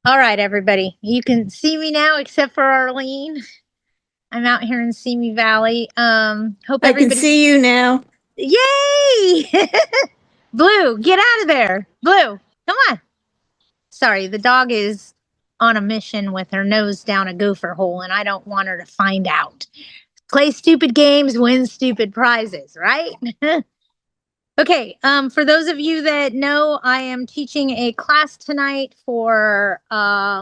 All right, everybody. You can see me now, except for Arlene. I'm out here in Simi Valley. Hope I can everybody. see you now. Yay! Blue, get out of there. Blue, come on. Sorry, the dog is on a mission with her nose down a gopher hole, and I don't want her to find out. Play stupid games, win stupid prizes, right? Okay, for those of you that know, I am teaching a class tonight for I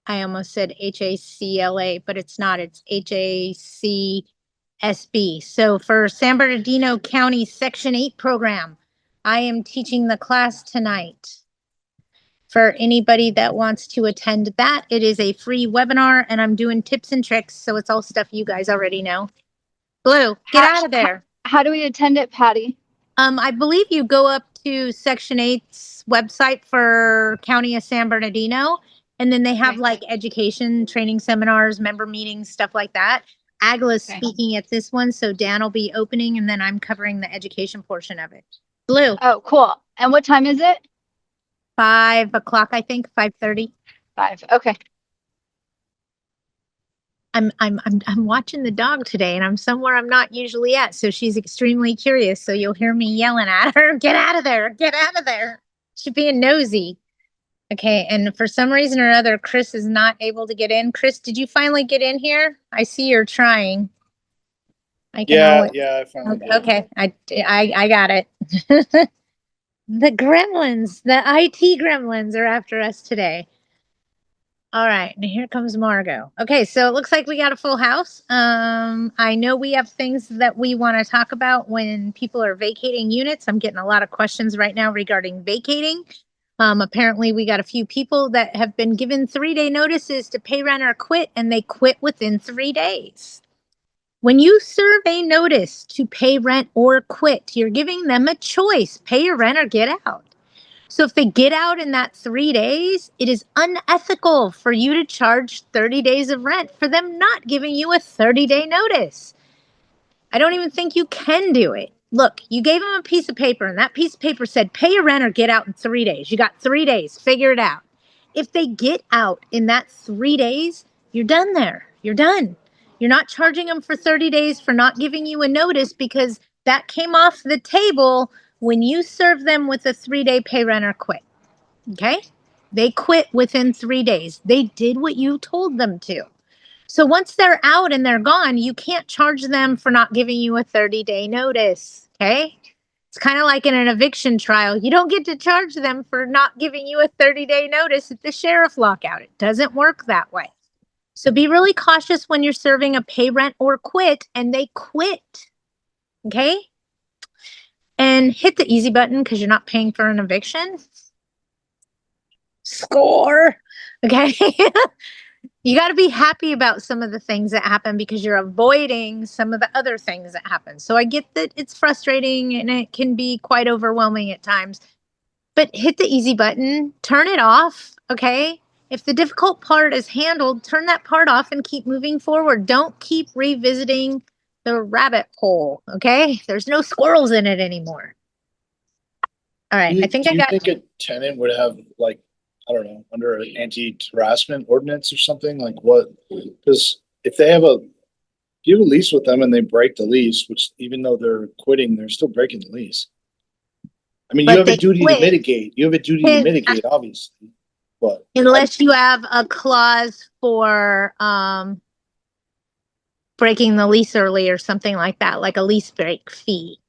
almost said HACLA, but it's not. It's HACSB. So for San Bernardino County Section 8 program, I am teaching the class tonight. For anybody that wants to attend that, it is a free webinar and I'm doing tips and tricks. So it's all stuff you guys already know. Blue, get out of there. How do we attend it, Patti? I believe you go up to Section 8's website for County of San Bernardino, and then they have like education training seminars, member meetings, stuff like that. Agla's speaking at this one, so Dan will be opening, and then I'm covering the education portion of it. Blue. Oh, cool. And what time is it? 5 o'clock, I think, 5:30. 5. Okay. I'm watching the dog today, and I'm somewhere I'm not usually at, so she's extremely curious. So you'll hear me yelling at her, "Get out of there! Get out of there!" She's being nosy. Okay, and for some reason or other, Chris is not able to get in. Chris, did you finally get in here? I see you're trying. I finally did. Okay, I got it. The gremlins, the IT gremlins are after us today. All right, and here comes Margot. Okay, so it looks like we got a full house. I know we have things that we want to talk about when people are vacating units. I'm getting a lot of questions right now regarding vacating. Apparently we got a few people that have been given 3-day notices to pay rent or quit, and they quit within 3 days. When you serve a notice to pay rent or quit, you're giving them a choice, pay your rent or get out. So if they get out in that 3 days, it is unethical for you to charge 30 days of rent for them not giving you a 30-day notice. I don't even think you can do it. Look, you gave them a piece of paper, and that piece of paper said, pay your rent or get out in 3 days. You got 3 days, figure it out. If they get out in that 3 days, you're done there. You're done. You're not charging them for 30 days for not giving you a notice, because that came off the table when you serve them with a 3-day pay rent or quit. Okay? They quit within 3 days. They did what you told them to. So once they're out and they're gone, you can't charge them for not giving you a 30-day notice. Okay? It's kind of like in an eviction trial. You don't get to charge them for not giving you a 30-day notice at the sheriff lockout. It doesn't work that way. So be really cautious when you're serving a pay rent or quit and they quit. Okay? And hit the easy button because you're not paying for an eviction. Score. Okay. You got to be happy about some of the things that happen because you're avoiding some of the other things that happen. So I get that it's frustrating and it can be quite overwhelming at times, but hit the easy button, turn it off. Okay. If the difficult part is handled, turn that part off and keep moving forward. Don't keep revisiting the rabbit hole. Okay. There's no squirrels in it anymore. All right. Do you think a tenant would have, like, I don't know, under an anti-harassment ordinance or something? Like what? Because if you have a lease with them and they break the lease, which even though they're quitting, they're still breaking the lease. I mean, you have a duty to mitigate. You have a duty to mitigate, obviously. But unless you have a clause for breaking the lease early or something like that, like a lease break fee,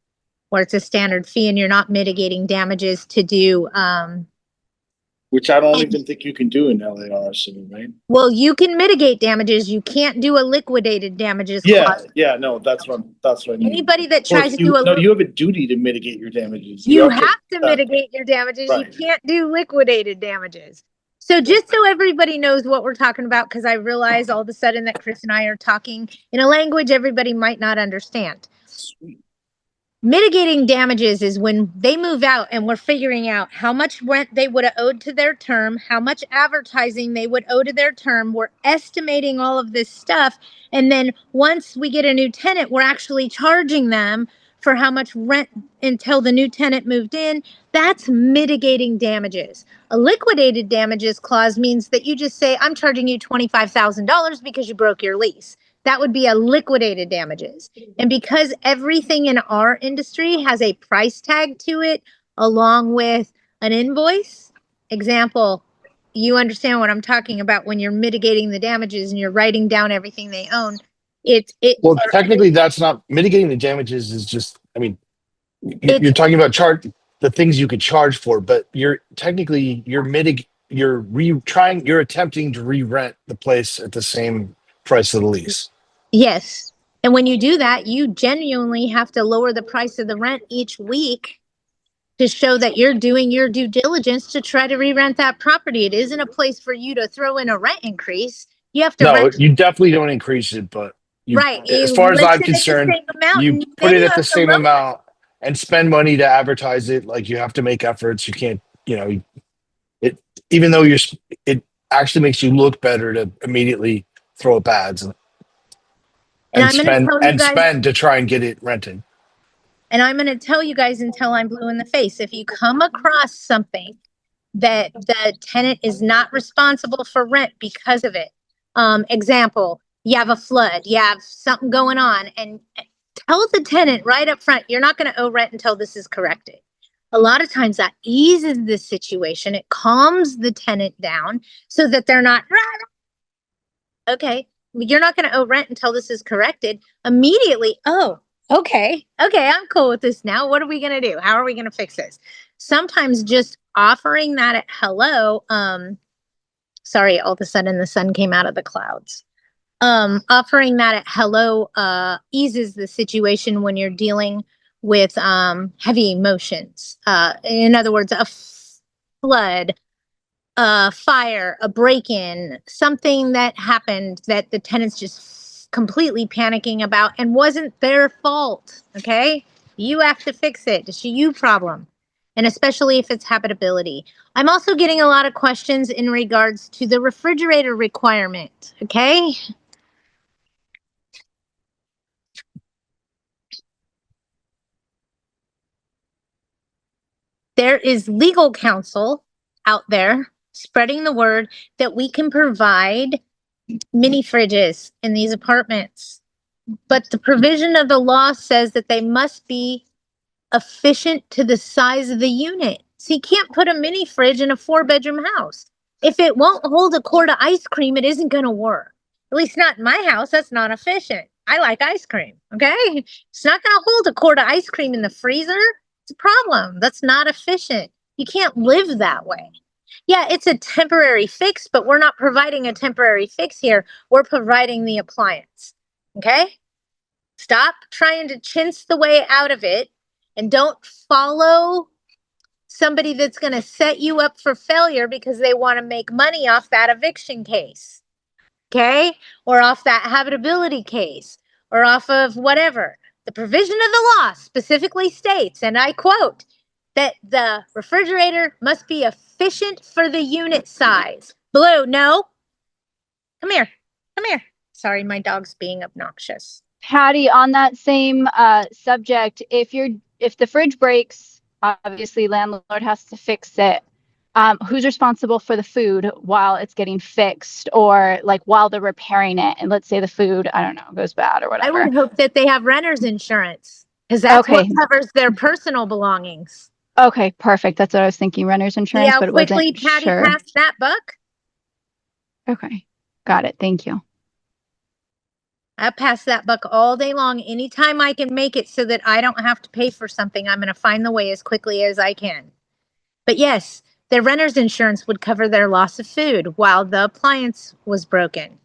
where it's a standard fee and you're not mitigating damages to do which I don't even think you can do in LARC, right? Well, you can mitigate damages. You can't do a liquidated damages clause. Yeah, no, that's what I mean. Anybody that tries to do you have a duty to mitigate your damages. You have to mitigate your damages. Right. You can't do liquidated damages. So just so everybody knows what we're talking about, because I realize all of a sudden that Chris and I are talking in a language everybody might not understand. Sweet. Mitigating damages is when they move out and we're figuring out how much rent they would have owed to their term, how much advertising they would owe to their term. We're estimating all of this stuff. And then once we get a new tenant, we're actually charging them for how much rent until the new tenant moved in. That's mitigating damages. A liquidated damages clause means that you just say, I'm charging you $25,000 because you broke your lease. That would be a liquidated damages. And because everything in our industry has a price tag to it, along with an invoice, example, you understand what I'm talking about when you're mitigating the damages and you're writing down everything they own. Well, technically, that's not mitigating the damages. Is just, I mean, you're It's talking about the things you could charge for, but you're you're attempting to re-rent the place at the same price of the lease. yes. And when you do that, you genuinely have to lower the price of the rent each week to show that you're doing your due diligence to try to re-rent that property. It isn't a place for you to throw in a rent increase. You have to No, rent. you definitely don't increase it, but Right. as You far as list I'm it at the concerned, same amount, you and put then it you at the have to same lower it. amount and spend money to advertise it. Like you have to make efforts. You can't, it, even though it actually makes you look better to immediately throw up ads And I'm going to tell you guys, spend to try and get it rented. and I'm going to tell you guys until I'm blue in the face. If you come across something that the tenant is not responsible for rent because of it, example, you have a flood, you have something going on, and tell the tenant right up front, you're not going to owe rent until this is corrected. A lot of times that eases the situation. It calms the tenant down so that they're not, okay, you're not going to owe rent until this is corrected. Immediately, oh, okay, I'm cool with this now. What are we going to do? How are we going to fix this? Sometimes just offering that at hello, sorry, all of a sudden the sun came out of the clouds. Offering that at hello eases the situation when you're dealing with heavy emotions. In other words, a flood, a fire, a break-in, something that happened that the tenant's just completely panicking about and wasn't their fault. Okay, you have to fix it. It's a you problem. And especially if it's habitability. I'm also getting a lot of questions in regards to the refrigerator requirement. Okay. There is legal counsel out there spreading the word that we can provide mini fridges in these apartments. But the provision of the law says that they must be efficient to the size of the unit. So you can't put a mini fridge in a 4-bedroom house. If it won't hold a quart of ice cream, it isn't going to work. At least not in my house. That's not efficient. I like ice cream. Okay. It's not going to hold a quart of ice cream in the freezer. It's a problem. That's not efficient. You can't live that way. Yeah, it's a temporary fix, but we're not providing a temporary fix here. We're providing the appliance. Okay. Stop trying to chintz the way out of it and don't follow somebody that's going to set you up for failure because they want to make money off that eviction case. Okay. Or off that habitability case or off of whatever. The provision of the law specifically states, and I quote, that the refrigerator must be efficient for the unit size. Blue, no. Come here. Come here. Sorry, my dog's being obnoxious. Patty, on that same subject, if the fridge breaks, obviously landlord has to fix it. Who's responsible for the food while it's getting fixed, or like while they're repairing it? And let's say the food, I don't know, goes bad or whatever. I would hope that they have renter's insurance because that's what covers their personal belongings. Okay, perfect. That's what I was thinking, renter's insurance, but it quickly wasn't Patty sure. passed that buck. Okay, got it. Thank you. I pass that buck all day long. Anytime I can make it so that I don't have to pay for something, I'm going to find the way as quickly as I can. But yes, their renter's insurance would cover their loss of food while the appliance was broken.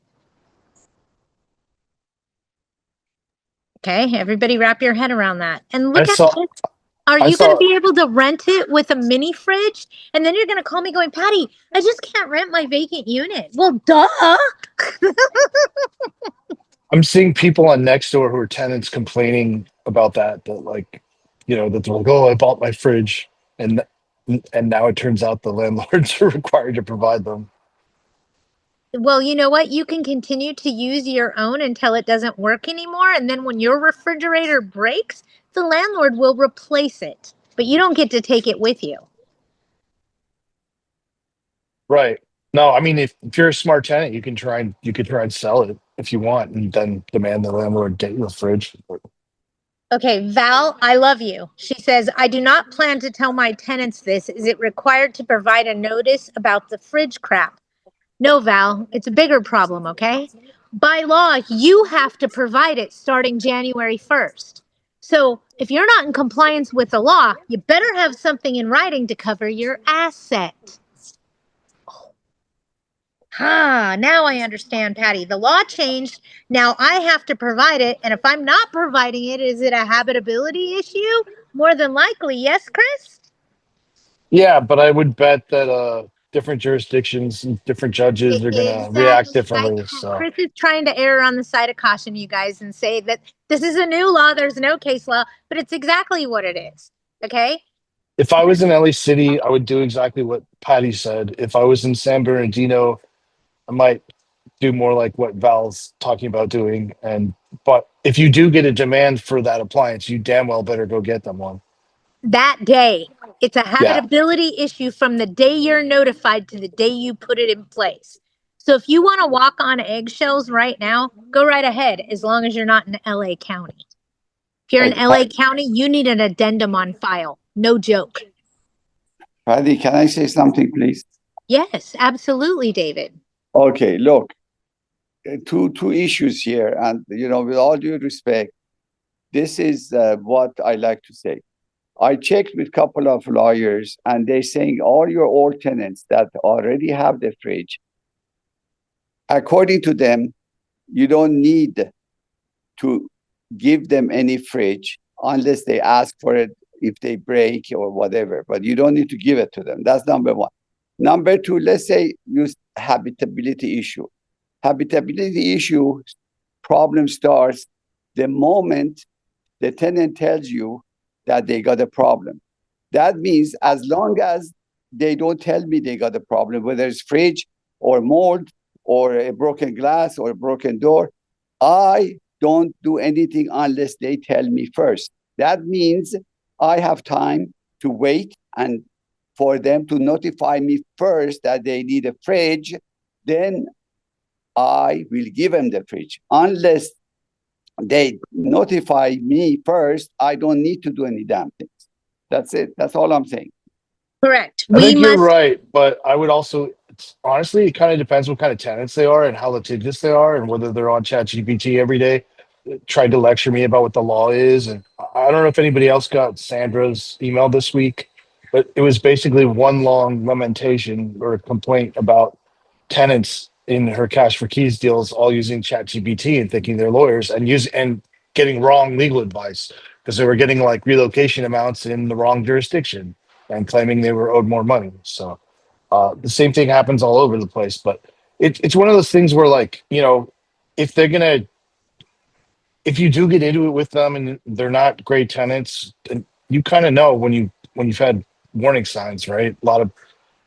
Okay, everybody wrap your head around that. And look at this. Are you going to be able to rent it with a mini fridge? And then you're going to call me going, Patty, I just can't rent my vacant unit. Well, duh. I'm seeing people on Nextdoor who are tenants complaining about that like, that they're like, oh, I bought my fridge, and now it turns out the landlords are required to provide them. Well, you know what? You can continue to use your own until it doesn't work anymore. And then when your refrigerator breaks, the landlord will replace it, but you don't get to take it with you. Right. No, I mean, if you're a smart tenant, you could try and sell it if you want, and then demand the landlord get you a fridge. Okay, Val, I love you. She says, I do not plan to tell my tenants this. Is it required to provide a notice about the fridge crap? No, Val, it's a bigger problem, okay? By law, you have to provide it starting January 1st. So if you're not in compliance with the law, you better have something in writing to cover your asset. Now I understand, Patty. The law changed. Now I have to provide it. And if I'm not providing it, is it a habitability issue? More than likely, yes, Chris? Yeah, but I would bet that different jurisdictions and different judges are gonna react Exactly. differently. So Chris is trying to err on the side of caution, you guys, and say that this is a new law. There's no case law, but it's exactly what it is. Okay. if I was in LA City, I would do exactly what Patty said. If I was in San Bernardino, I might do more like what Val's talking about doing. But if you do get a demand for that appliance, you damn well better go get them one. That day, it's a Yeah. habitability issue from the day you're notified to the day you put it in place. So if you want to walk on eggshells right now, go right ahead, as long as you're not in LA County. If you're in LA County, you need an addendum on file. No joke. Patty, can I say something, please? Yes, absolutely, David. Okay, look, two issues here, and with all due respect, this is what I like to say. I checked with a couple of lawyers, and they're saying all your old tenants that already have the fridge, according to them, you don't need to give them any fridge unless they ask for it if they break or whatever, but you don't need to give it to them. That's number one. Number two, let's say use habitability issue. Habitability issue problem starts the moment the tenant tells you that they got a problem. That means as long as they don't tell me they got a problem, whether it's fridge or mold or a broken glass or a broken door, I don't do anything unless they tell me first. That means I have time to wait and for them to notify me first that they need a fridge. Then I will give them the fridge. Unless they notify me first, I don't need to do any damn things. That's it. That's all I'm saying. Correct. I think you're right, but I would also honestly, it kind of depends what kind of tenants they are and how litigious they are and whether they're on ChatGPT every day, tried to lecture me about what the law is. And I don't know if anybody else got Sandra's email this week, but it was basically one long lamentation or complaint about tenants in her cash for keys deals all using ChatGPT and thinking they're lawyers and getting wrong legal advice because they were getting like relocation amounts in the wrong jurisdiction and claiming they were owed more money. So the same thing happens all over the place. But it's one of those things where, like, if they're gonna, if you do get into it with them and they're not great tenants, then you kind of know when you've had warning signs, right? A lot of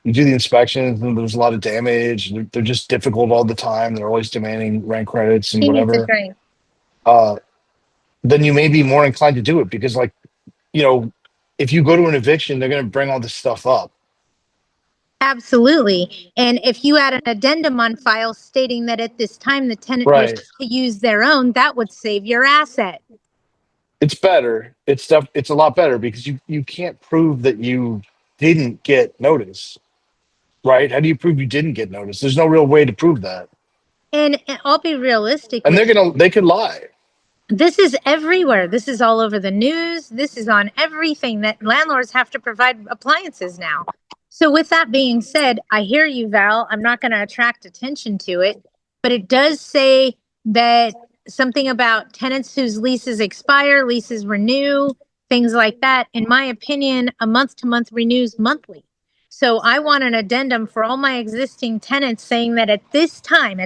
you do the inspections and there's a lot of damage. They're just difficult all the time. They're always demanding rent credits and He needs a whatever. drink. Then you may be more inclined to do it because, like, if you go to an eviction, they're going to bring all this stuff up. Absolutely. And if you had an addendum on file stating that at this time the tenant Right. wishes to use their own, that would save your asset. It's better. It's a lot better because you can't prove that you didn't get notice, right? How do you prove you didn't get notice? There's no real way to prove that. And I'll be realistic. And they could lie. This is everywhere. This is all over the news. This is on everything that landlords have to provide appliances now. So with that being said, I hear you, Val. I'm not going to attract attention to it, but it does say that something about tenants whose leases expire, leases renew, things like that. In my opinion, a month-to-month renews monthly. So I want an addendum for all my existing tenants saying that at this time,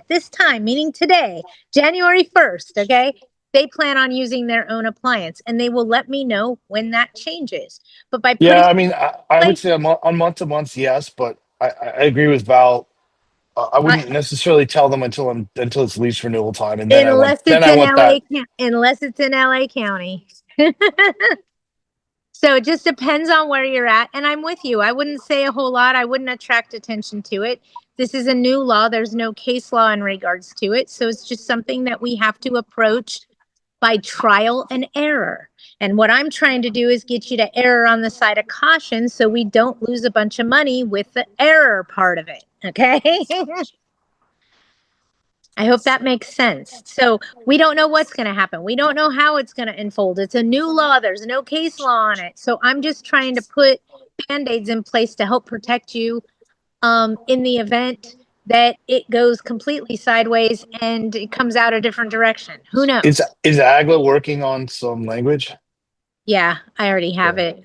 meaning today, January 1st, okay, they plan on using their own appliance and they will let me know when that changes. But by putting, Yeah, I mean, I would say on month to month, yes, but I agree with Val. I wouldn't necessarily tell them until it's lease renewal time, and then Unless then it's I in want that. unless it's in LA County. So it just depends on where you're at. And I'm with you. I wouldn't say a whole lot. I wouldn't attract attention to it. This is a new law. There's no case law in regards to it. So it's just something that we have to approach by trial and error. And what I'm trying to do is get you to err on the side of caution so we don't lose a bunch of money with the error part of it. Okay. I hope that makes sense. So we don't know what's going to happen. We don't know how it's going to unfold. It's a new law. There's no case law on it. So I'm just trying to put band-aids in place to help protect you in the event that it goes completely sideways and it comes out a different direction. Who knows? Is Agla working on some language? Yeah, I already have it.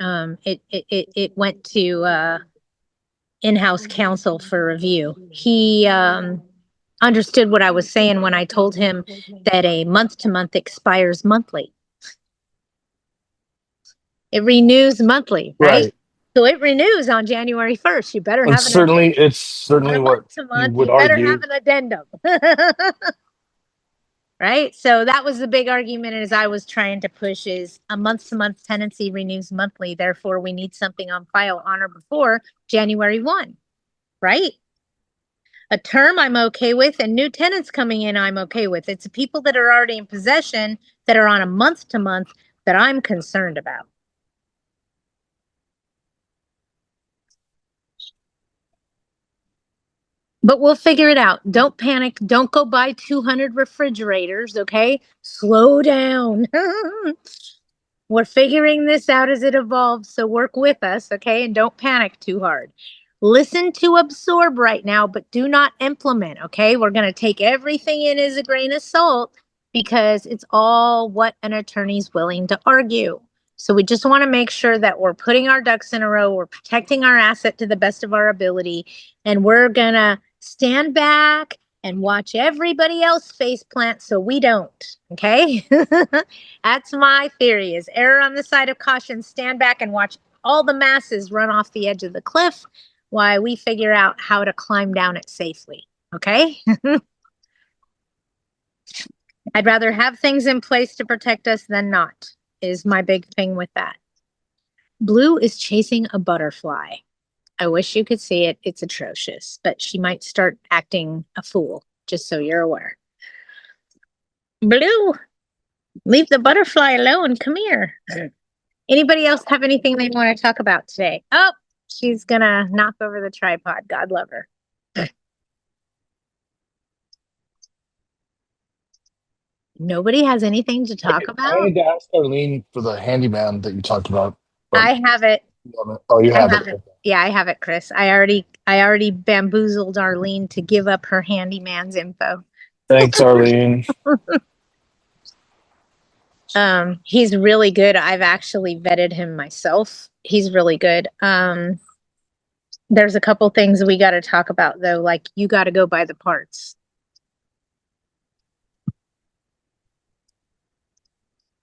It went to in-house counsel for review. He understood what I was saying when I told him that a month-to-month expires monthly. It renews monthly, right? So it renews on January 1st. You better have It's certainly what you month-to-month. would You better argue. have an addendum. Right? So that was the big argument as I was trying to push is a month-to-month tenancy renews monthly. Therefore, we need something on file on or before January 1, right? A term I'm okay with, and new tenants coming in I'm okay with. It's the people that are already in possession that are on a month-to-month that I'm concerned about. But we'll figure it out. Don't panic. Don't go buy 200 refrigerators, okay? Slow down. We're figuring this out as it evolves, so work with us, okay? And don't panic too hard. Listen to absorb right now, but do not implement, okay? We're going to take everything in as a grain of salt because it's all what an attorney's willing to argue. So we just want to make sure that we're putting our ducks in a row, we're protecting our asset to the best of our ability, and we're going to stand back and watch everybody else face plant so we don't, okay? That's my theory is err on the side of caution, stand back and watch all the masses run off the edge of the cliff while we figure out how to climb down it safely, okay? I'd rather have things in place to protect us than not, is my big thing with that. Blue is chasing a butterfly. I wish you could see it. It's atrocious, but she might start acting a fool, just so you're aware. Blue, leave the butterfly alone. Come here. Anybody else have anything they want to talk about today? Oh, she's gonna knock over the tripod. God love her. Nobody has anything to talk I about? need to ask Arlene for the handyman that you talked about. I have it. Oh, you I have have it. it. Yeah, I have it, Chris. I already bamboozled Arlene to give up her handyman's info. Thanks, Arlene. He's really good. I've actually vetted him myself. He's really good. There's a couple things we got to talk about though, like you got to go buy the parts.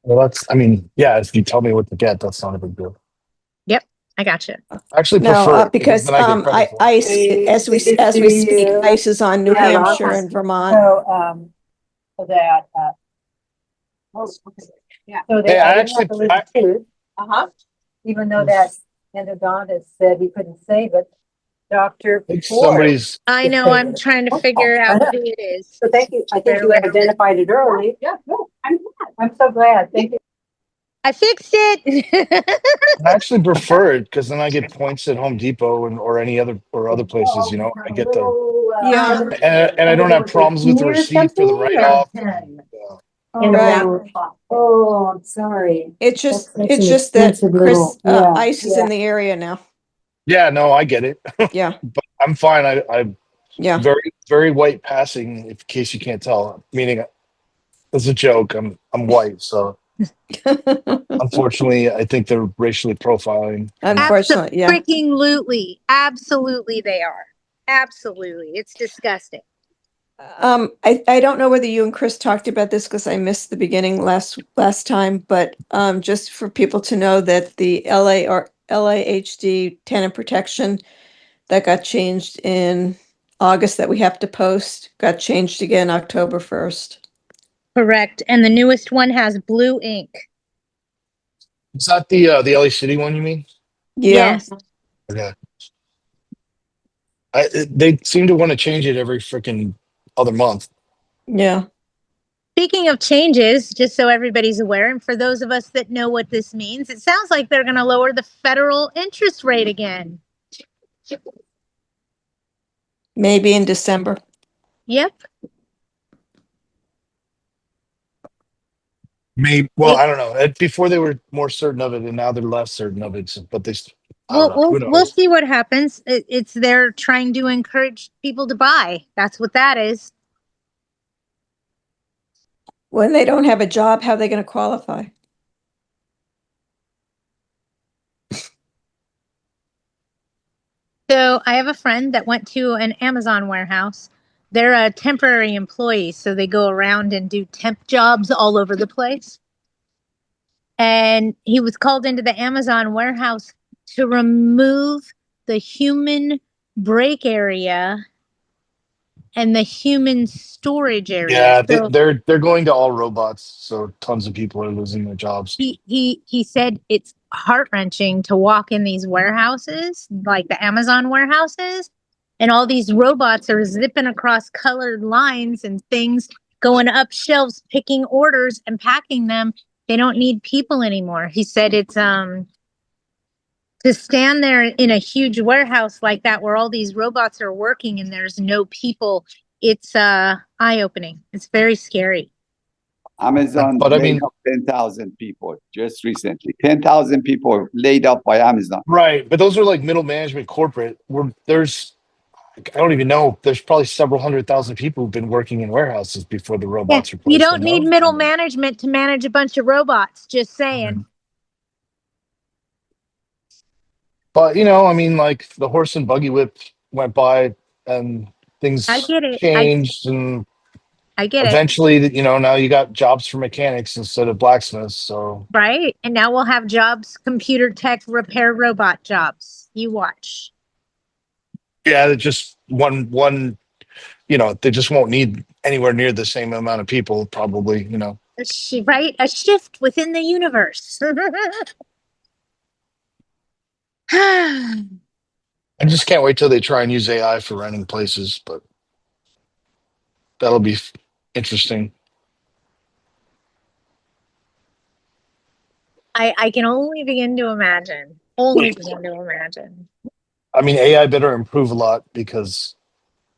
Well, yeah, if you tell me what to get, that's not a big deal. Yep, I got you. I actually No, prefer it because then I get credit for it. ICE, as we speak, ICE is on New Hampshire and Vermont. So that, yeah. So Hey, they, I I didn't actually- have to lose the tooth. Even though that endodontist said he couldn't save it, Dr. I think Ford. somebody's I know. I'm trying to figure out who it is. So thank you. I think Bear you with me. identified it early. Yeah, no, I'm glad. I'm so glad. Thank you. I fixed it. I actually prefer it because then I get points at Home Depot or any other places. You know, I get the Yeah. and I don't have problems with the receipt for the write-off. Right. Oh, I'm sorry. It's just That's an just that expensive Chris, little- yeah, ICE is in the area now. Yeah, no, I get it. Yeah, But I'm fine. I'm yeah. very, very white passing, in case you can't tell. Meaning, it's a joke. I'm white, so unfortunately, I think they're racially profiling. Unfortunately, yeah. Absolutely they are. Absolutely. It's disgusting. I don't know whether you and Chris talked about this because I missed the beginning last time, but just for people to know that the LAHD tenant protection that got changed in August that we have to post got changed again October 1st. Correct. And the newest one has blue ink. Is that the LA City one you mean? Yeah, Yes. Okay. They seem to want to change it every freaking other month. yeah. Speaking of changes, just so everybody's aware, and for those of us that know what this means, it sounds like they're going to lower the federal interest rate again. Maybe in December. Yep. Maybe. Well, I don't know. Before they were more certain of it, and now they're less certain of it. But I don't know. Who We'll knows? see what happens. It's they're trying to encourage people to buy. That's what that is. When they don't have a job, how are they going to qualify? So I have a friend that went to an Amazon warehouse. They're a temporary employee, so they go around and do temp jobs all over the place. And he was called into the Amazon warehouse to remove the human break area and the human storage area. Yeah, So they're going to all robots, so tons of people are losing their jobs. he said it's heart-wrenching to walk in these warehouses, like the Amazon warehouses, and all these robots are zipping across colored lines and things, going up shelves, picking orders and packing them. They don't need people anymore. He said it's to stand there in a huge warehouse like that where all these robots are working and there's no people, it's eye-opening. It's very scary. Amazon But I laid mean, off 10,000 people just recently. 10,000 people laid off by Amazon. right? But those are like middle management, corporate. Where there's, I don't even know. There's probably several 100,000 people who've been working in warehouses before the Yeah, robots you replaced don't them. need No? middle management to manage a bunch of robots. Just saying. But I mean, like the horse and buggy whip went by, and things I get it. changed, and I get it. eventually, now you got jobs for mechanics instead of blacksmiths. So Right. And now we'll have jobs, computer tech, repair robot jobs. You watch. yeah, it just one. They just won't need anywhere near the same amount of people, probably. Right? A shift within the universe. I just can't wait till they try and use AI for renting places, but that'll be interesting. I can only begin to imagine. Only begin to imagine. I mean, AI better improve a lot because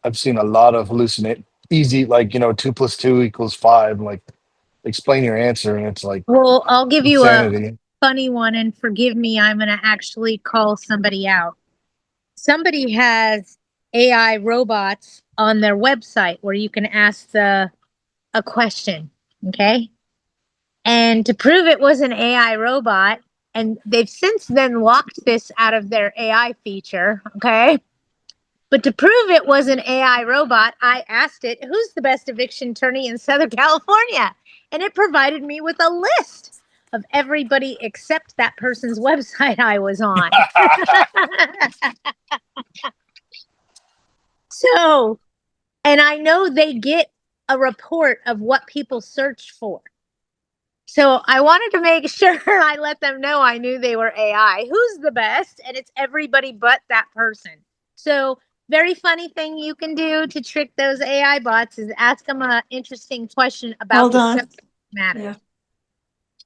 I've seen a lot of hallucinate easy, like 2 + 2 = 5. Like, explain your answer, and it's like Well, I'll give you a insanity. funny one, and forgive me, I'm going to actually call somebody out. Somebody has AI robots on their website where you can ask a question, okay? And to prove it was an AI robot, and they've since then locked this out of their AI feature, okay? But to prove it was an AI robot, I asked it, who's the best eviction attorney in Southern California? And it provided me with a list of everybody except that person's website I was on. So, and I know they get a report of what people search for. So I wanted to make sure I let them know I knew they were AI. Who's the best? And it's everybody but that person. So very funny thing you can do to trick those AI bots is ask them an interesting question about Hold the on. subject matter. Yeah.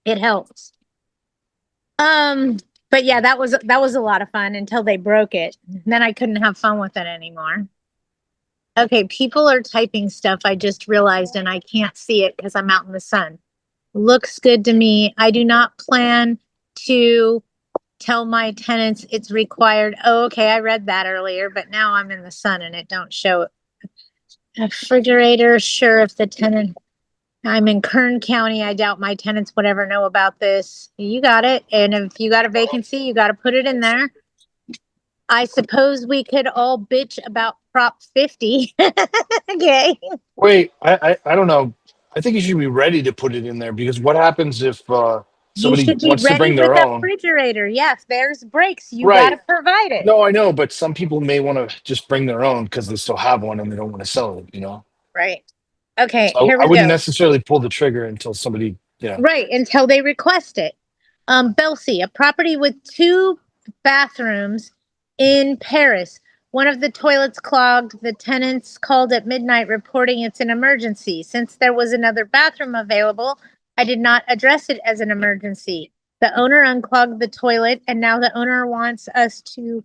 It helps. But yeah, that was a lot of fun until they broke it. Then I couldn't have fun with it anymore. Okay, people are typing stuff. I just realized, and I can't see it because I'm out in the sun. Looks good to me. I do not plan to tell my tenants it's required. Oh, okay, I read that earlier, but now I'm in the sun and it don't show it. Refrigerator, sure, if the tenant, I'm in Kern County, I doubt my tenants would ever know about this. You got it. And if you got a vacancy, you got to put it in there. I suppose we could all bitch about Prop 50. Okay. Wait, I don't know. I think you should be ready to put it in there because what happens if You somebody should be wants to ready bring with their a own. refrigerator. Yes, there's breaks. You got to Right. provide it. No, I know, but some people may want to just bring their own because they still have one and they don't want to sell it, you know? Right. Okay, So here I we wouldn't go. necessarily pull the trigger until somebody, you know. Right, until they request it. Belsi, a property with 2 bathrooms in Paris. One of the toilets clogged. The tenants called at midnight reporting it's an emergency. Since there was another bathroom available, I did not address it as an emergency. The owner unclogged the toilet, and now the owner wants us to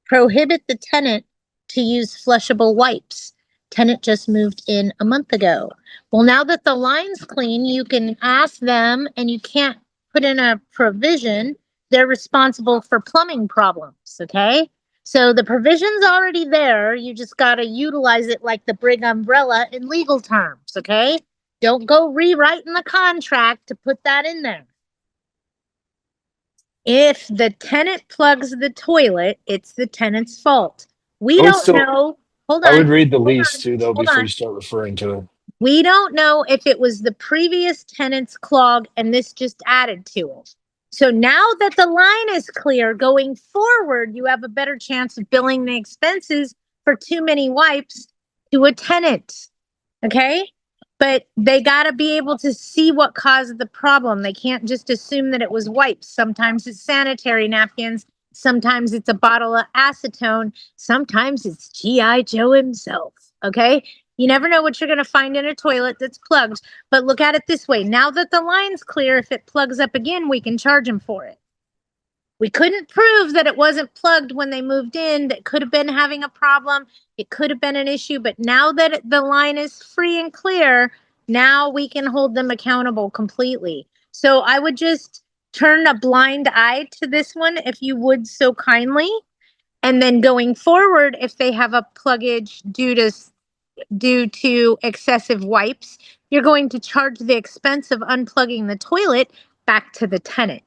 prohibit the tenant to use flushable wipes. Tenant just moved in a month ago. Well, now that the line's clean, you can ask them and you can't put in a provision. They're responsible for plumbing problems. Okay. So the provision's already there. You just got to utilize it like the big umbrella in legal terms. Okay. Don't go rewriting the contract to put that in there. If the tenant plugs the toilet, it's the tenant's fault. We I would don't still, know. Hold I would on. read the Hold lease on. too, though, Hold before on. you start referring to it. We don't know if it was the previous tenant's clog and this just added to it. So now that the line is clear going forward, you have a better chance of billing the expenses for too many wipes to a tenant. Okay. But they got to be able to see what caused the problem. They can't just assume that it was wipes. Sometimes it's sanitary napkins. Sometimes it's a bottle of acetone. Sometimes it's G.I. Joe himself. Okay. You never know what you're going to find in a toilet that's plugged. But look at it this way. Now that the line's clear, if it plugs up again, we can charge him for it. We couldn't prove that it wasn't plugged when they moved in. That could have been having a problem. It could have been an issue. But now that the line is free and clear, now we can hold them accountable completely. So I would just turn a blind eye to this one if you would so kindly. And then going forward, if they have a pluggage due to excessive wipes, you're going to charge the expense of unplugging the toilet back to the tenant.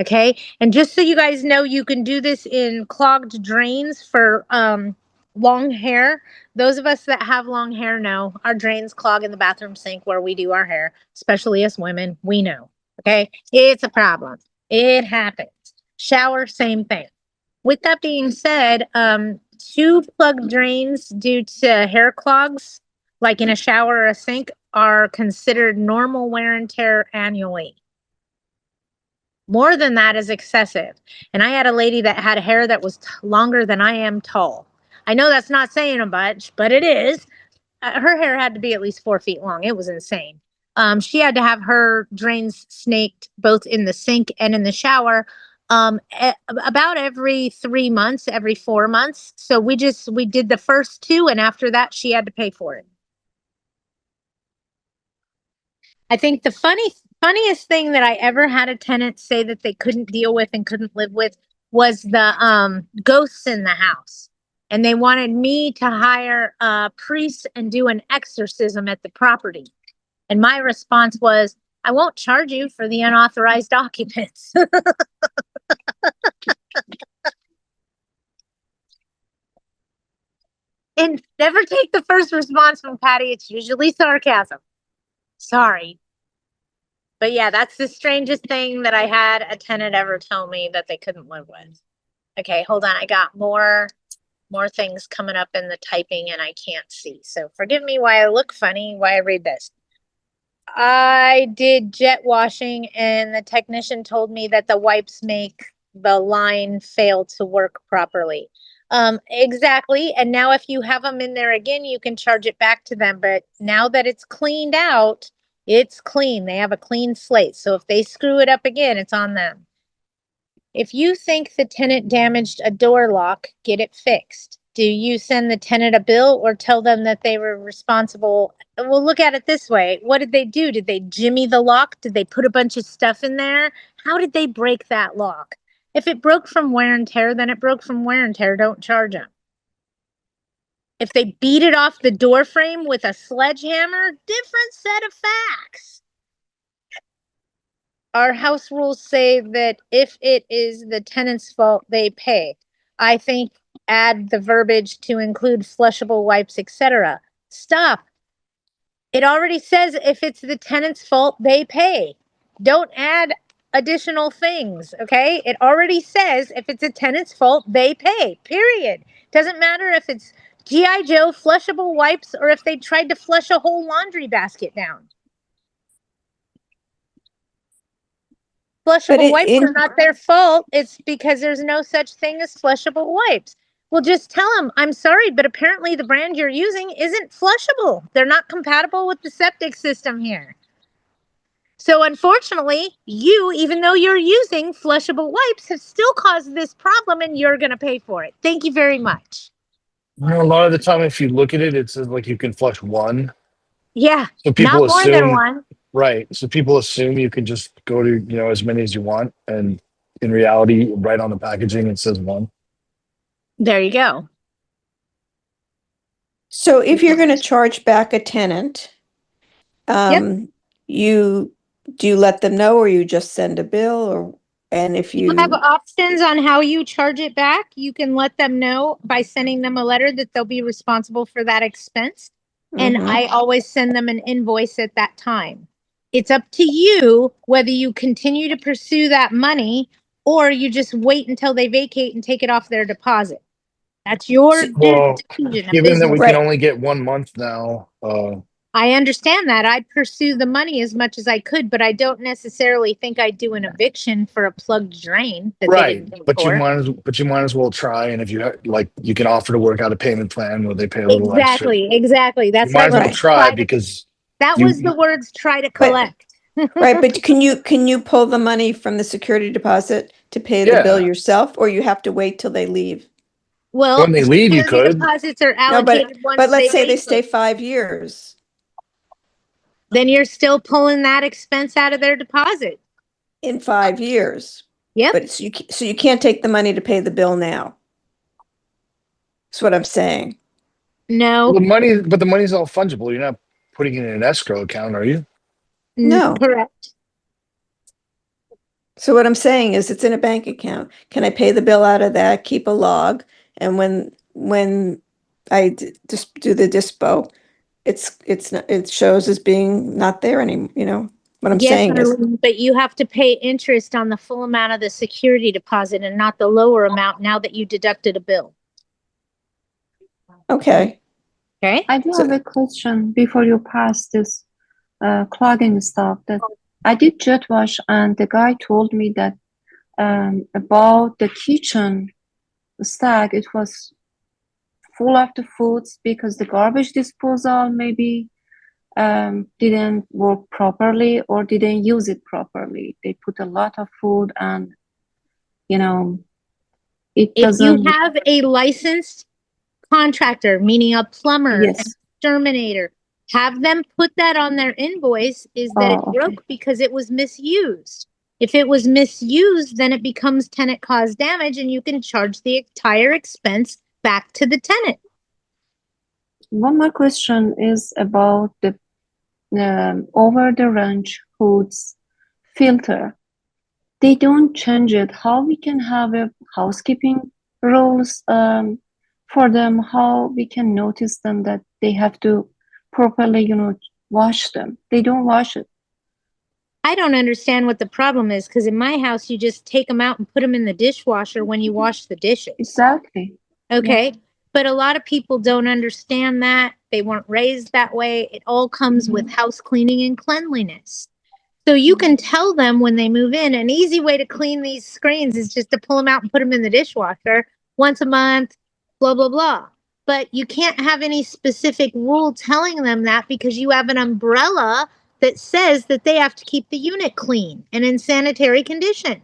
Okay. And just so you guys know, you can do this in clogged drains for long hair. Those of us that have long hair know our drains clog in the bathroom sink where we do our hair, especially us women. We know. Okay. It's a problem. It happens. Shower, same thing. With that being said, 2 plugged drains due to hair clogs, like in a shower or a sink, are considered normal wear and tear annually. More than that is excessive. And I had a lady that had hair that was longer than I am tall. I know that's not saying a bunch, but it is. Her hair had to be at least 4 feet long. It was insane. She had to have her drains snaked both in the sink and in the shower about every 3 months, every 4 months. So we did the first 2, and after that, she had to pay for it. I think the funniest thing that I ever had a tenant say that they couldn't deal with and couldn't live with was the ghosts in the house. And they wanted me to hire a priest and do an exorcism at the property. And my response was, I won't charge you for the unauthorized occupants. And never take the first response from Patty. It's usually sarcasm. Sorry. But yeah, that's the strangest thing that I had a tenant ever tell me that they couldn't live with. Okay, hold on. I got more things coming up in the typing and I can't see. So forgive me why I look funny, why I read this. I did jet washing and the technician told me that the wipes make the line fail to work properly. Exactly. And now if you have them in there again, you can charge it back to them. But now that it's cleaned out, it's clean. They have a clean slate. So if they screw it up again, it's on them. If you think the tenant damaged a door lock, get it fixed. Do you send the tenant a bill or tell them that they were responsible? Well, look at it this way. What did they do? Did they jimmy the lock? Did they put a bunch of stuff in there? How did they break that lock? If it broke from wear and tear, then it broke from wear and tear. Don't charge them. If they beat it off the door frame with a sledgehammer, different set of facts. Our house rules say that if it is the tenant's fault, they pay. I think add the verbiage to include flushable wipes, etc. Stop. It already says if it's the tenant's fault, they pay. Don't add additional things. Okay. It already says if it's a tenant's fault, they pay, period. Doesn't matter if it's G.I. Joe flushable wipes or if they tried to flush a whole laundry basket down. Flushable wipes are not their fault. It's because there's no such thing as flushable wipes. Well, just tell them, I'm sorry, but apparently the brand you're using isn't flushable. They're not compatible with the septic system here. So unfortunately, you, even though you're using flushable wipes, have still caused this problem and you're going to pay for it. Thank you very much. You know, a lot of the time, if you look at it, it says like you can flush one. Yeah, So people not more than assume, one. right. So people assume you can just go to, as many as you want. And in reality, right on the packaging, it says one. There you go. So if you're going to charge back a tenant, you do you let them know or you just send a bill or and if You have options on how you charge it back. You can let them know by sending them a letter that they'll be responsible for that expense. And I always send them an invoice at that time. It's up to you whether you continue to pursue that money or you just wait until they vacate and take it off their deposit. That's your Well, decision. given that we Right. can only get 1 month now, I understand that. I pursue the money as much as I could, but I don't necessarily think I'd do an eviction for a plugged drain that they right. didn't pay But you for. might as well try. And if you you can offer to work out a payment plan where they pay a little extra. Exactly. You That's might as like well try because that was the words try to collect. right, but can you pull the money from the security deposit to pay the bill yeah, yourself or you have to wait till they leave? Well, when they leave, you security could. deposits are No, allocated once but let's they say they vacate. stay 5 years. Then you're still pulling that expense out of their deposit. In 5 years. Yep. But so you can't take the money to pay the bill now. That's what I'm saying. No. But the money's all fungible. You're not putting it in an escrow account, are you? No. Correct. So what I'm saying is it's in a bank account. Can I pay the bill out of that, keep a log, and when I just do the dispo, it shows as being not there anymore, what I'm Yes, saying is Arlene, but you have to pay interest on the full amount of the security deposit and not the lower amount now that you deducted a bill. okay. Okay. I do have a question before you pass this clogging stuff. That I did jet wash, and the guy told me that about the kitchen stack, it was full of the foods because the garbage disposal maybe didn't work properly or didn't use it properly. They put a lot of food, and it If doesn't. you have a licensed contractor, meaning a plumber, an Yes. exterminator, have them put that on their invoice is that it broke because it was misused. If it was misused, then it becomes tenant caused damage and you can charge the entire expense back to the tenant. One more question is about the over the range hoods filter. They don't change it. How we can have a housekeeping rules for them? How we can notice them that they have to properly, wash them? They don't wash it. I don't understand what the problem is because in my house, you just take them out and put them in the dishwasher when you wash the dishes. Exactly. Okay. Yeah. But a lot of people don't understand that. They weren't raised that way. It all comes with house cleaning and cleanliness. So you can tell them when they move in, an easy way to clean these screens is just to pull them out and put them in the dishwasher once a month, blah, blah, blah. But you can't have any specific rule telling them that because you have an umbrella that says that they have to keep the unit clean and in sanitary condition.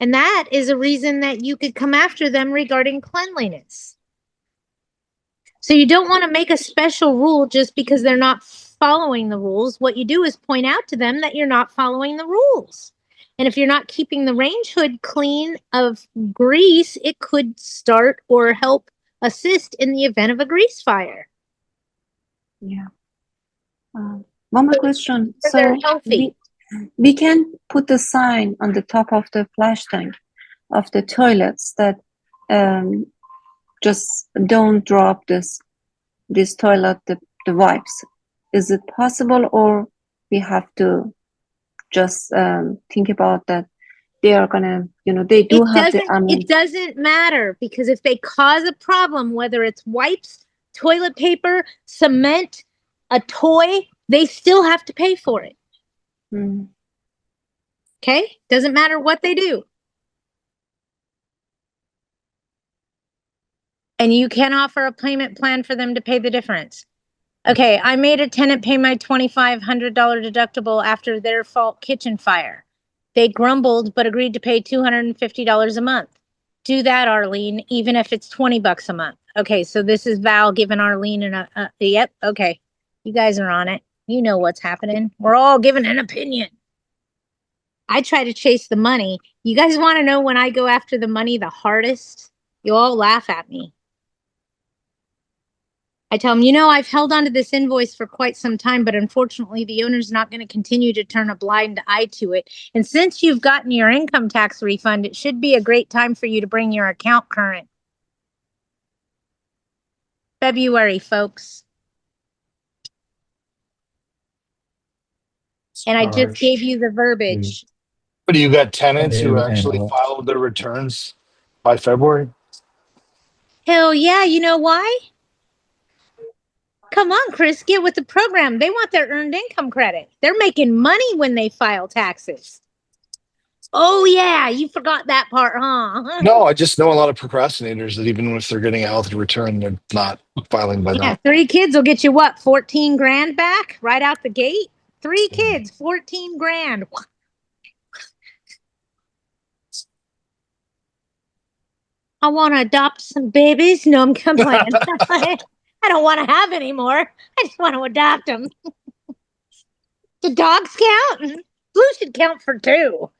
And that is a reason that you could come after them regarding cleanliness. So you don't want to make a special rule just because they're not following the rules. What you do is point out to them that you're not following the rules. And if you're not keeping the range hood clean of grease, it could start or help assist in the event of a grease fire. Yeah. One more question. They're So healthy. we can put the sign on the top of the flush tank of the toilets that just don't drop this toilet, the wipes. Is it possible, or we have to just think about that they are gonna, they do have the, It doesn't matter, because if they cause a problem, whether it's wipes, toilet paper, cement, a toy, they still have to pay for it. Okay? Doesn't matter what they do. And you can offer a payment plan for them to pay the difference. Okay, I made a tenant pay my $2,500 deductible after their fault kitchen fire. They grumbled but agreed to pay $250 a month. Do that, Arlene, even if it's $20 a month. Okay, so this is Val giving Arlene yep, okay. You guys are on it. You know what's happening. We're all giving an opinion. I try to chase the money. You guys want to know when I go after the money the hardest? You all laugh at me. I tell them, I've held onto this invoice for quite some time, but unfortunately the owner's not going to continue to turn a blind eye to it. And since you've gotten your income tax refund, it should be a great time for you to bring your account current. February, folks. And I just gave you the verbiage. But you got tenants who actually filed their returns by February? Hell yeah, you know why? Come on, Chris, get with the program. They want their earned income credit. They're making money when they file taxes. Oh, yeah, you forgot that part, huh? No, I just know a lot of procrastinators that even if they're getting a healthy return, they're not filing by Yeah, that. 3 kids will get you what, 14 grand back right out the gate? 3 kids, 14 grand. I want to adopt some babies. No, I'm complaining. I don't want to have any more. I just want to adopt them. Do dogs count? Blue should count for 2.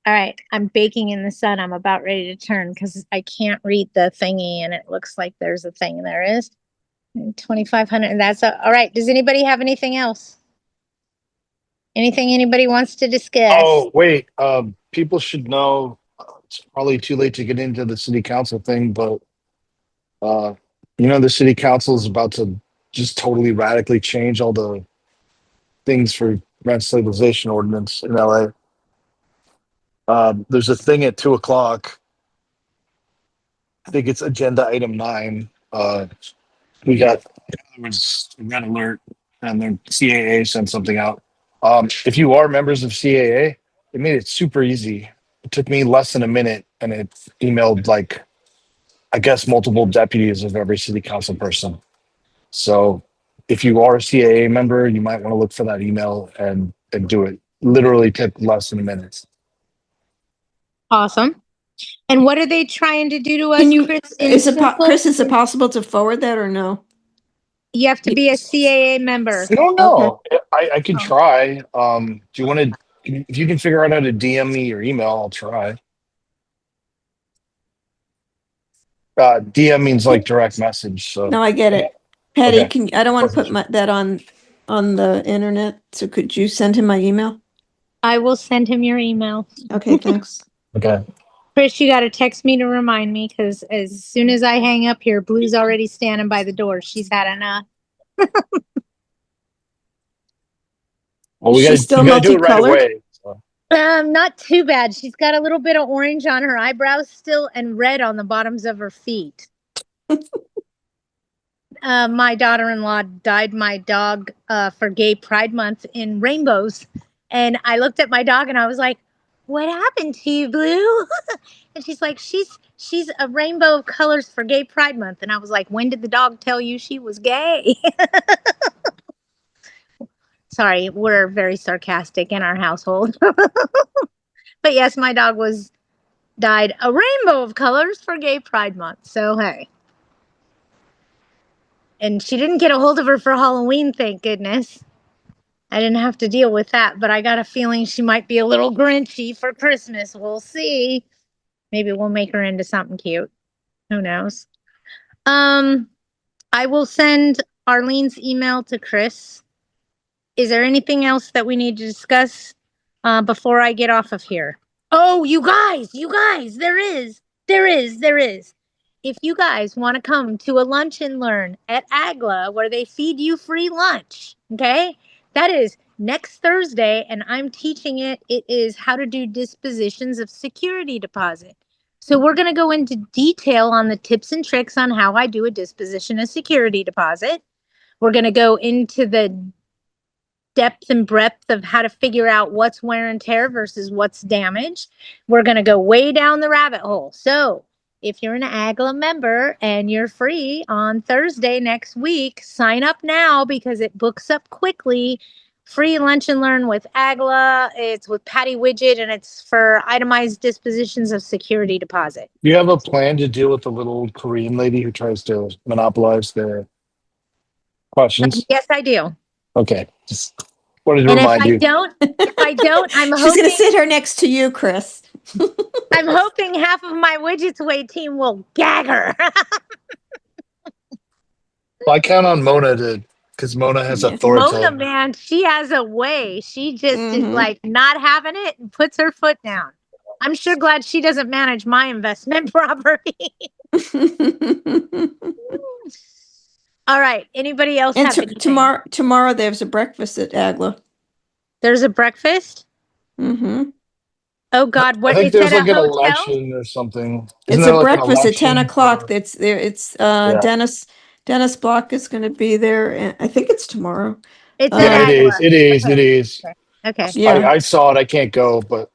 All right, I'm baking in the sun. I'm about ready to turn because I can't read the thingy, and it looks like there's a thing. There is 2,500, and that's all right. Does anybody have anything else? Anything anybody wants to discuss? Oh, wait. People should know it's probably too late to get into the city council thing, but the city council is about to just totally radically change all the things for rent stabilization ordinance in LA. There's a thing at 2:00. I think it's agenda item 9. We got there was a red alert, and then CAA sent something out. If you are members of CAA, it made it super easy. It took me less than a minute, and it emailed I guess multiple deputies of every city council person. So if you are a CAA member, you might want to look for that email and do it. Literally took less than a minute. Awesome. And what are they trying to do to us, Can you, Chris? Chris, is it possible to forward that or no? You have to be a CAA member. I don't know. I could try. Do you want to? If you can figure out how to DM me your email, I'll try. DM means like direct message. So No, I get it. Patty, Okay. I don't want to put that on the internet. So could you send him my email? I will send him your email. Okay, thanks. Okay. Chris, you got to text me to remind me, because as soon as I hang up here, Blue's already standing by the door. She's had enough. Well, She's still you gotta do it right multicolored? away. So. Not too bad. She's got a little bit of orange on her eyebrows still, and red on the bottoms of her feet. My daughter-in-law dyed my dog for Gay Pride Month in rainbows. And I looked at my dog and I was like, what happened to you, Blue? And she's like, she's a rainbow of colors for Gay Pride Month. And I was like, when did the dog tell you she was gay? Sorry, we're very sarcastic in our household. But yes, my dog was dyed a rainbow of colors for Gay Pride Month. So, hey. And she didn't get a hold of her for Halloween, thank goodness. I didn't have to deal with that, but I got a feeling she might be a little grinchy for Christmas. We'll see. Maybe we'll make her into something cute. Who knows? I will send Arlene's email to Chris. Is there anything else that we need to discuss before I get off of here? Oh, you guys, there is. if you guys want to come to a lunch and learn at Agla where they feed you free lunch, okay? That is next Thursday, and I'm teaching it. It is how to do dispositions of security deposit. So we're going to go into detail on the tips and tricks on how I do a disposition of security deposit. We're going to go into the depth and breadth of how to figure out what's wear and tear versus what's damage. We're going to go way down the rabbit hole. So if you're an AGLA member and you're free on Thursday next week, sign up now because it books up quickly. Free lunch and learn with AGLA. It's with Patti Widget, and it's for itemized dispositions of security deposit. Do you have a plan to deal with the little Korean lady who tries to monopolize the questions? Yes, I do. Okay, just wanted to And if remind I you. don't, I'm She's hoping gonna sit her next to you, Chris. I'm hoping half of my Widgets Way team will gag her. I count on Mona because Mona has Yeah. authority. Mona, man, she has a way. She just is Mhm. like not having it and puts her foot down. I'm sure glad she doesn't manage my investment property. All right. Anybody else And have anything? tomorrow there's a breakfast at Agla. There's a breakfast? Mm-hmm. Oh God, I what think is that, there's like a an hotel? election or something. Isn't It's there a like an breakfast at 10 election o'clock. for- That's there. It's Yeah. Dennis Block is going to be there, and I think it's tomorrow. It's Yeah, at it Agla. is. It is. It is. Okay. Yeah, I saw it. I can't go, but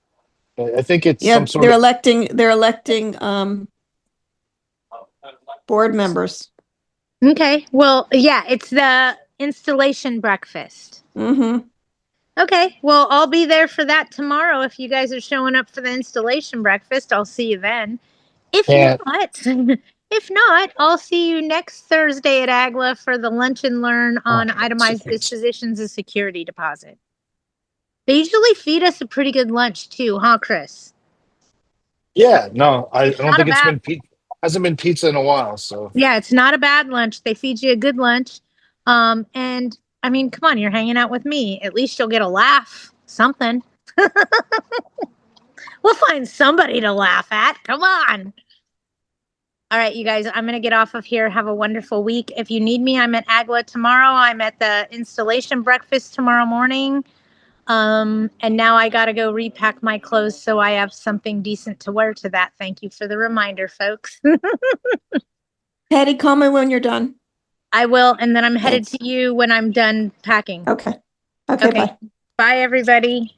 I think it's yeah. some sort They're of. electing board members. Okay. Well, yeah, it's the installation breakfast. Mm-hmm. Okay, well, I'll be there for that tomorrow. If you guys are showing up for the installation breakfast, I'll see you then. If Can't. not, if not, I'll see you next Thursday at Agla for the lunch and learn on itemized dispositions of security deposit. They usually feed us a pretty good lunch too, huh, Chris? Yeah, no, I don't Not think a it's bad. been hasn't been pizza in a while. So Yeah, it's not a bad lunch. They feed you a good lunch. And I mean, come on, you're hanging out with me. At least you'll get a laugh, something. We'll find somebody to laugh at. Come on. All right, you guys, I'm going to get off of here. Have a wonderful week. If you need me, I'm at Agla tomorrow. I'm at the installation breakfast tomorrow morning. And now I got to go repack my clothes so I have something decent to wear to that. Thank you for the reminder, folks. Patty, call me when you're done. I will. And then I'm headed Thanks. to you when I'm done packing. Okay. Okay. Bye. Bye, everybody.